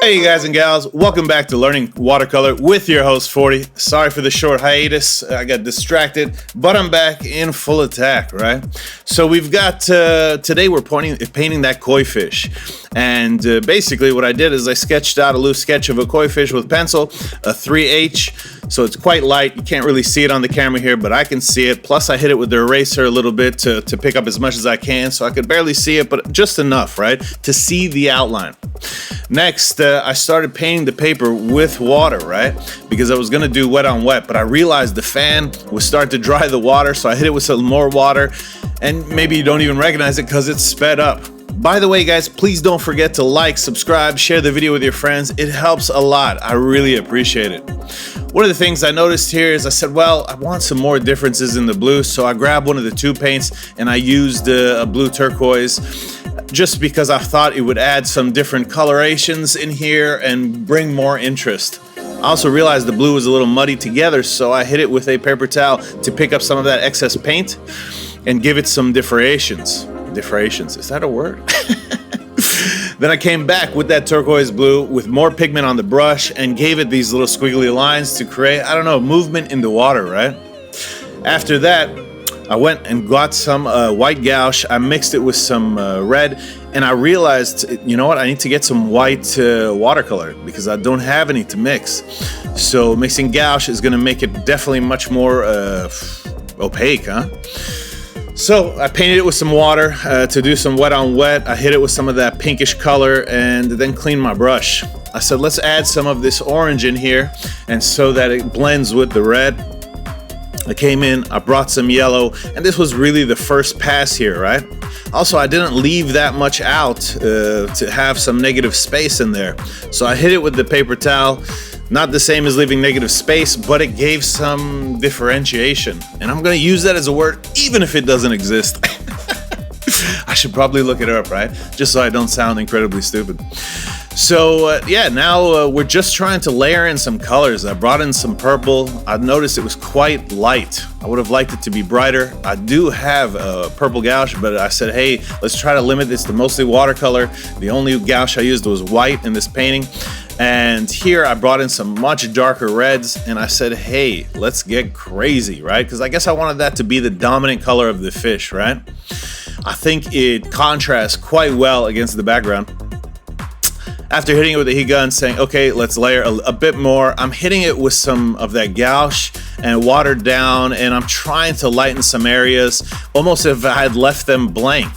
Hey you guys and gals, welcome back to Learning Watercolor with your host Fordee. Sorry for the short hiatus, I got distracted, but I'm back in full attack, right? So we've got, today we're painting that koi fish. And basically what I did is I sketched out a loose sketch of a koi fish with pencil, a 3H, so it's quite light. You can't really see it on the camera here, but I can see it. Plus I hit it with the eraser a little bit to pick up as much as I can, so I could barely see it, but just enough, right? To see the outline. Next, I started painting the paper with water, right? Because I was gonna do wet on wet, but I realized the fan was starting to dry the water, so I hit it with some more water, and maybe you don't even recognize it because it's sped up. By the way, guys, please don't forget to like, subscribe, share the video with your friends. It helps a lot. I really appreciate it. One of the things I noticed here is I said, well, I want some more differences in the blue, so I grabbed one of the two paints and I used a blue turquoise just because I thought it would add some different colorations in here and bring more interest. I also realized the blue was a little muddy together, so I hit it with a paper towel to pick up some of that excess paint and give it some differentiations. Differentiations, is that a word? Then I came back with that turquoise blue with more pigment on the brush and gave it these little squiggly lines to create, I don't know, movement in the water, right? After that, I went and got some white gouache. I mixed it with some red, and I realized, you know what, I need to get some white watercolor because I don't have any to mix. So mixing gouache is gonna make it definitely much more opaque, huh? So I painted it with some water to do some wet on wet. I hit it with some of that pinkish color and then cleaned my brush. I said, let's add some of this orange in here, and so that it blends with the red. I came in, I brought some yellow, and this was really the first pass here, right? Also, I didn't leave that much out to have some negative space in there. So I hit it with the paper towel. Not the same as leaving negative space, but it gave some differentiation. And I'm gonna use that as a word, even if it doesn't exist. I should probably look it up, right? Just so I don't sound incredibly stupid. So yeah, now we're just trying to layer in some colors. I brought in some purple. I noticed it was quite light. I would have liked it to be brighter. I do have a purple gouache, but I said, hey, let's try to limit this to mostly watercolor. The only gouache I used was white in this painting. And here I brought in some much darker reds, and I said, hey, let's get crazy, right? Because I guess I wanted that to be the dominant color of the fish, right? I think it contrasts quite well against the background. After hitting it with the heat gun, saying, okay, let's layer a bit more, I'm hitting it with some of that gouache and watered down, and I'm trying to lighten some areas, almost if I had left them blank.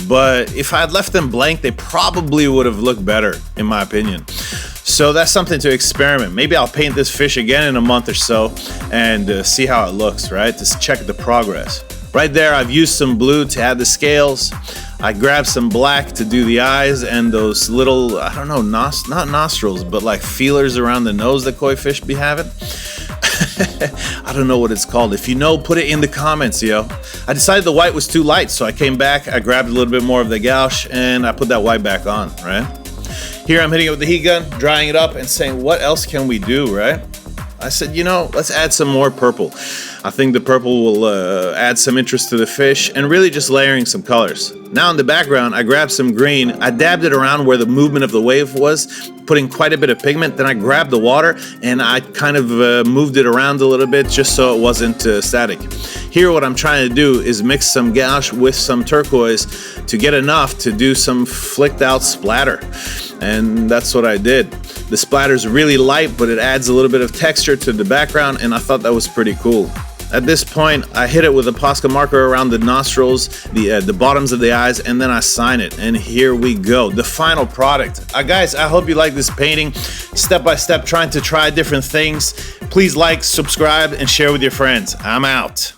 But if I had left them blank, they probably would have looked better, in my opinion. So that's something to experiment. Maybe I'll paint this fish again in a month or so and see how it looks, right? Just check the progress. Right there, I've used some blue to add the scales. I grabbed some black to do the eyes and those little, I don't know, not nostrils, but like feelers around the nose that koi fish be having. I don't know what it's called. If you know, put it in the comments, yo. I decided the white was too light, so I came back, I grabbed a little bit more of the gouache, and I put that white back on, right? Here I'm hitting it with the heat gun, drying it up, and saying, what else can we do, right? I said, you know, let's add some more purple. I think the purple will add some interest to the fish, and really just layering some colors. Now in the background, I grabbed some green. I dabbed it around where the movement of the wave was, putting quite a bit of pigment. Then I grabbed the water and I kind of moved it around a little bit just so it wasn't static. Here what I'm trying to do is mix some gouache with some turquoise to get enough to do some flicked out splatter. And that's what I did. The splatter's really light, but it adds a little bit of texture to the background, and I thought that was pretty cool. At this point, I hit it with a Posca marker around the nostrils, the bottoms of the eyes, and then I sign it. And here we go, the final product. Guys, I hope you like this painting. Step by step, trying to try different things. Please like, subscribe, and share with your friends. I'm out.